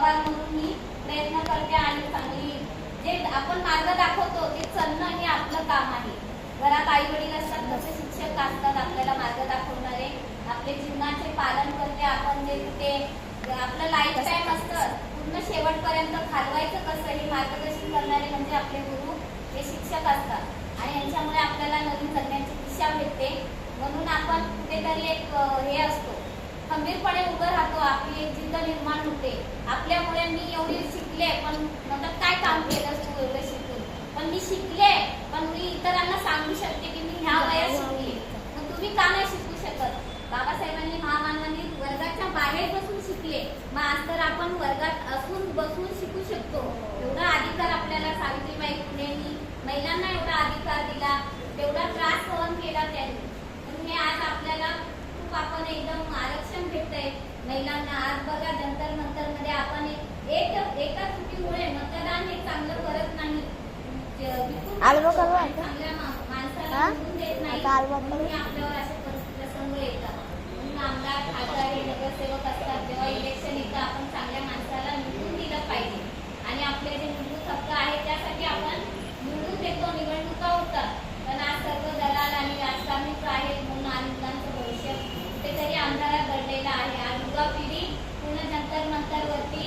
सहभाग म्हणून मी प्रयत्न करते आणि चांगली जे आपण मार्ग दाखवतो ते चालणं हे आपलं काम आहे. घरात आई वडील असतात, तसे शिक्षक असतात आपल्याला मार्ग दाखवणारे, आपले जीवनाचे पालन करते. आपण जे ते आपलं लाईफ टाईम असतं पूर्ण शेवटपर्यंत घालवायचं कसं हे मार्गदर्शन करणारे म्हणजे आपले गुरु हे शिक्षक असतात आणि यांच्यामुळे आपल्याला नवीन जगण्याची दिशा भेटते. म्हणून आपण कुठेतरी एक हे असतो, खंबीरपणे उभं राहतो, आपली एक जिद्द निर्माण होते. आपल्यामुळे मी एवढी शिकले, पण मतलब काय काम केलं तू एवढं शिकून, पण मी शिकले, पण मी इतरांना सांगू शकते की मी ह्या वयात शिकले. मग तुम्ही का नाही शिकू शकत? बाबासाहेबांनी महामानवांनी वर्गाच्या बाहेर बसून शिकले, मग आज तर आपण वर्गात असून बसून शिकू शकतो. एवढा अधिकार आपल्याला सावित्रीबाई फुलेंनी महिलांना एवढा अधिकार दिला, तेवढा त्रास सहन केला त्यांनी. म्हणून हे आज आपल्याला खूप आपण एकदम आरक्षण भेटतंय महिलांना. आज बघा जंतर मंतर मध्ये आपण एका चुकीमुळे मतदान हे चांगलं करत नाही, चांगल्या माणसाला निवडून देत नाही, आपल्यावर असे प्रसंग येतात. म्हणून आमदार खासदार हे नगरसेवक असतात, जेव्हा इलेक्शन येतं आपण चांगल्या माणसाला निवडून दिलं पाहिजे आणि आपले जे मूलभूत हक्क आहे त्यासाठी आपण निवडून देतो. निवडणुका होतात, पण आज सर्व दलाल आणि राजकारणीच आहेत म्हणून आज मुलांचं भविष्य कुठेतरी अंधारात दडलेलं आहे. आज युवा पिढी पूर्ण जंतर मंतरवरती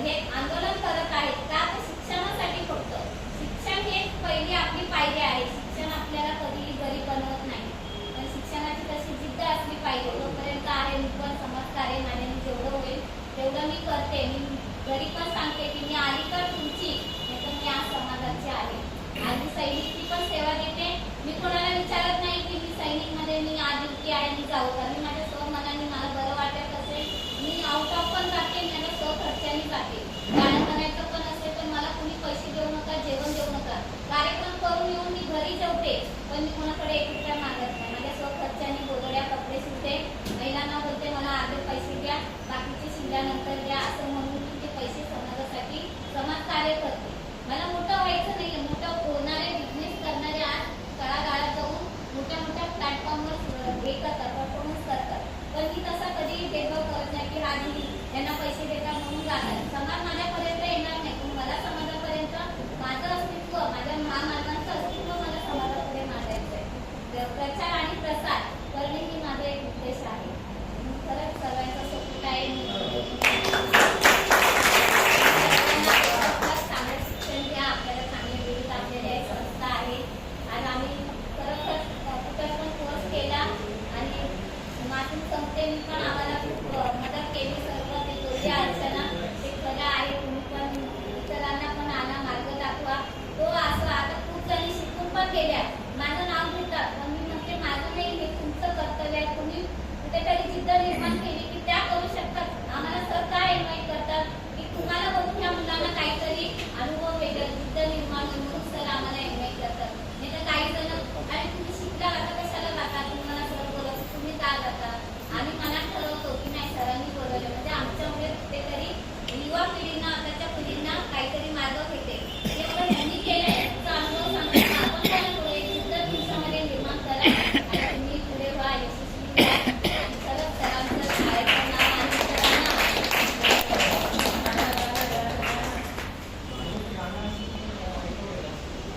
हे आंदोलन करत आहेत का? तर शिक्षणासाठी. फक्त शिक्षण हे पहिली आपली पायरी आहे. शिक्षण आपल्याला कधीही गरीब बनवत नाही, पण शिक्षणाची तशी जिद्द असली पाहिजे. तोपर्यंत आहे मी पण समजदार आहे, माझ्याने जेवढं होईल तेवढं मी करते. मी घरी पण सांगते की मी अलीकडे तुमची नाही तर मी आज समाजाची आहे. आज मी सैनिकची पण सेवा देते. मी कोणाला विचारत नाही की मी सैनिकमध्ये मी आज युक्ती आहे मी जाऊ, कारण माझ्या स्वमनाने मला बरं वाटत असेल मी आउट ऑफ पण जाते, माझ्या स्वखर्चाने जाते. गाणं म्हणायचं पण असेल तर मला कुणी पैसे देऊ नका, जेवण देऊ नका, कार्यक्रम करून येऊन मी घरी जेवते, पण मी कोणाकडे 1 रुपया मागत नाही. माझ्या स्वखर्चाने गोधड्या कपडे शिवते